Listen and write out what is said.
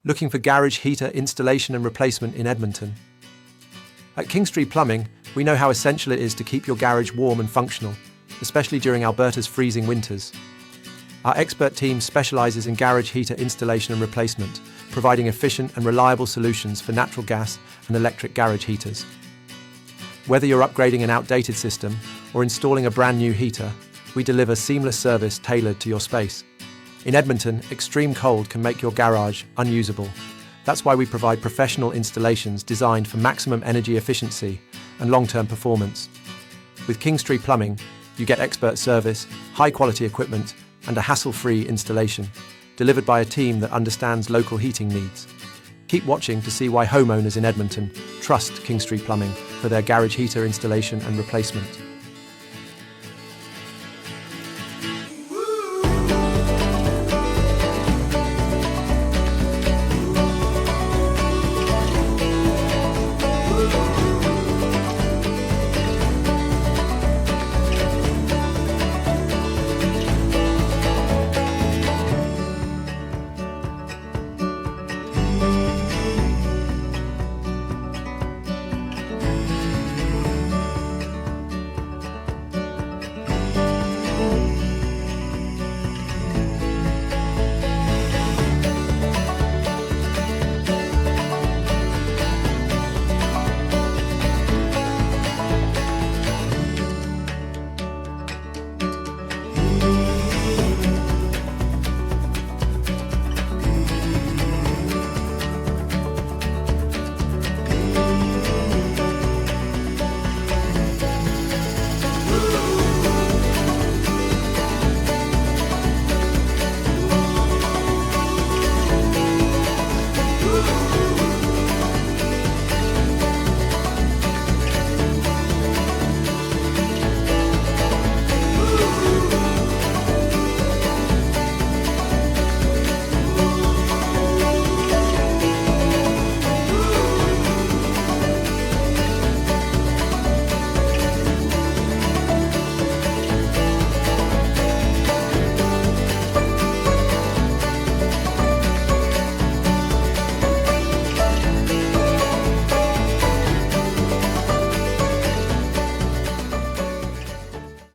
Looking for garage heater installation and replacement in Edmonton? At Kingstree Plumbing, we know how essential it is to keep your garage warm and functional, especially during Alberta's freezing winters. Our expert team specializes in garage heater installation and replacement, providing efficient and reliable solutions for natural gas and electric garage heaters. Whether you're upgrading an outdated system or installing a brand new heater, we deliver seamless service tailored to your space. In Edmonton, extreme cold can make your garage unusable. That's why we provide professional installations designed for maximum energy efficiency and long-term performance. With Kingstree Plumbing, you get expert service, high-quality equipment, and a hassle-free installation, delivered by a team that understands local heating needs. Keep watching to see why homeowners in Edmonton trust Kingstree Plumbing for their garage heater installation and replacement.